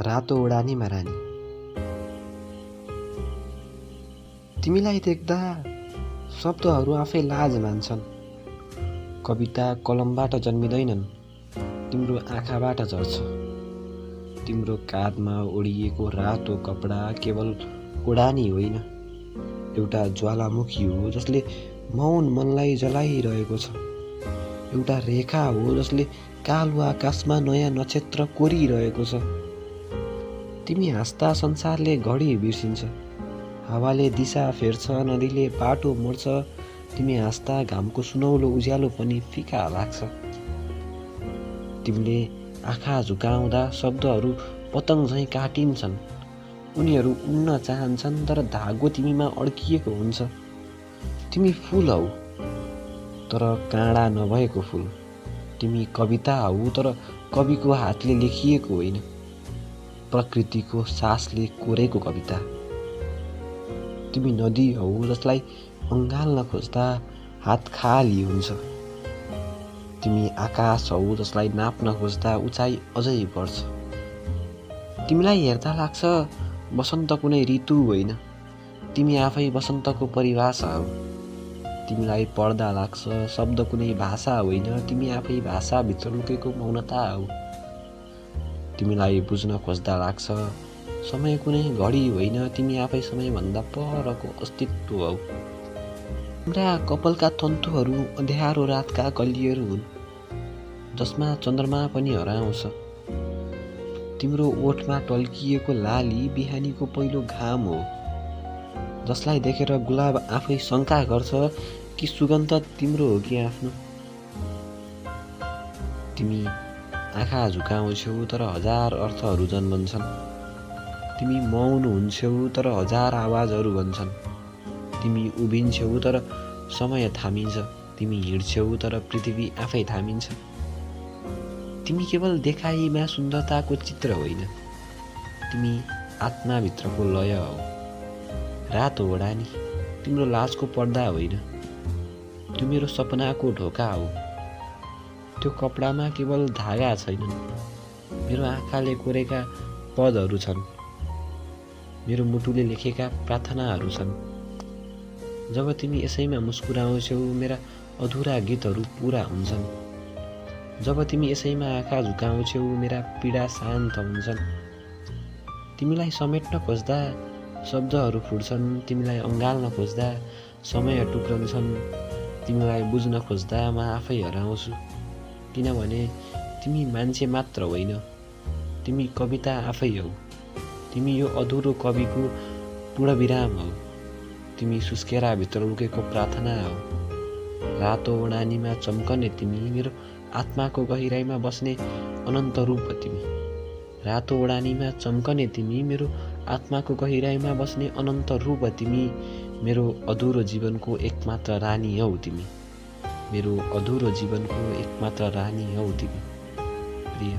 रातो ओढानीमा रानी। तिमीलाई देख्दा शब्दहरू आफै लाज मान्छन्। कविता कलमबाट जन्मिँदैनन्, तिम्रो आँखाबाट झर्छ। तिम्रो काँधमा ओढिएको रातो कपडा केवल ओढानी होइन, एउटा ज्वालामुखी हो जसले मौन मनलाई जलाइरहेको छ। एउटा रेखा हो जसले कालो आकाशमा नयाँ नक्षत्र कोरिरहेको छ। तिमी हाँस्दा संसारले घडी बिर्सिन्छ, हावाले दिशा फेर्छ, नदीले बाटो मोड्छ। तिमी हाँस्दा घामको सुनौलो उज्यालो पनि फिका लाग्छ। तिमीले आँखा झुकाउँदा शब्दहरू पतङ झैँ काटिन्छन्। उनीहरू उड्न चाहन्छन् तर धागो तिमीमा अड्किएको हुन्छ। तिमी फुल हौ तर काँडा नभएको फुल। तिमी कविता हौ तर कविको हातले लेखिएको होइन, प्रकृतिको सासले कोरेको कविता। तिमी नदी हौ जसलाई अँगाल्न खोज्दा हात खाली हुन्छ। तिमी आकाश हौ जसलाई नाप्न खोज्दा उचाइ अझै बढ्छ। तिमीलाई हेर्दा लाग्छ वसन्त कुनै ऋतु होइन, तिमी आफै वसन्तको परिभाषा हौ। तिमीलाई पढ्दा लाग्छ शब्द कुनै भाषा होइन, तिमी आफै भाषाभित्र लुकेको मौनता हौ। तिमीलाई बुझ्न खोज्दा लाग्छ समय कुनै घडी होइन, तिमी आफै समयभन्दा परको अस्तित्व हौ। तिम्रा कपालका तन्तुहरू अँध्यारो रातका कलिहरू हुन्, जसमा चन्द्रमा पनि हराउँछ। तिम्रो ओठमा टल्किएको लाली बिहानीको पहिलो घाम हो, जसलाई देखेर गुलाब आफै शङ्का गर्छ कि सुगन्ध तिम्रो हो कि आफ्नो। तिमी आँखा झुकाउँछौ तर हजार अर्थहरू जन्मन्छन्। तिमी मौन हुन्छौ तर हजार आवाजहरू भन्छन्। तिमी उभिन्छौ तर समय थामिन्छ। तिमी हिँड्छौ तर पृथ्वी आफै थामिन्छ। तिमी केवल देखाइमा सुन्दरताको चित्र होइन, तिमी आत्माभित्रको लय हौ। रातो ओढानी तिम्रो लाजको पर्दा होइन, त्यो मेरो सपनाको ढोका हो। त्यो कपडामा केवल धागा छैनन्, मेरो आँखाले कोरेका पदहरू छन्, मेरो मुटुले लेखेका प्रार्थनाहरू छन्। जब तिमी यसैमा मुस्कुराउँछौ मेरा अधुरा गीतहरू पुरा हुन्छन्। जब तिमी यसैमा आँखा झुकाउँछौ मेरा पीडा शान्त हुन्छन्। तिमीलाई समेट्न खोज्दा शब्दहरू फुट्छन्, तिमीलाई अँगाल्न खोज्दा समय टुक्रन्छन्। तिमीलाई बुझ्न खोज्दा म आफै हराउँछु, किनभने तिमी मान्छे मात्र होइन, तिमी कविता आफै हौ। तिमी यो अधुरो कविको पूर्णविराम हौ। तिमी सुस्केराभित्र लुकेको प्रार्थना हौ। रातो ओढानीमा चम्कने तिमी मेरो आत्माको गहिराइमा बस्ने अनन्त रूप तिमी। रातो ओढानीमा चम्कने तिमी मेरो आत्माको गहिराइमा बस्ने अनन्त रूप तिमी। मेरो अधुरो जीवनको एकमात्र रानी हौ तिमी। मेरो अधुरो जीवनको एकमात्र रानी हौ तिमी प्रिय।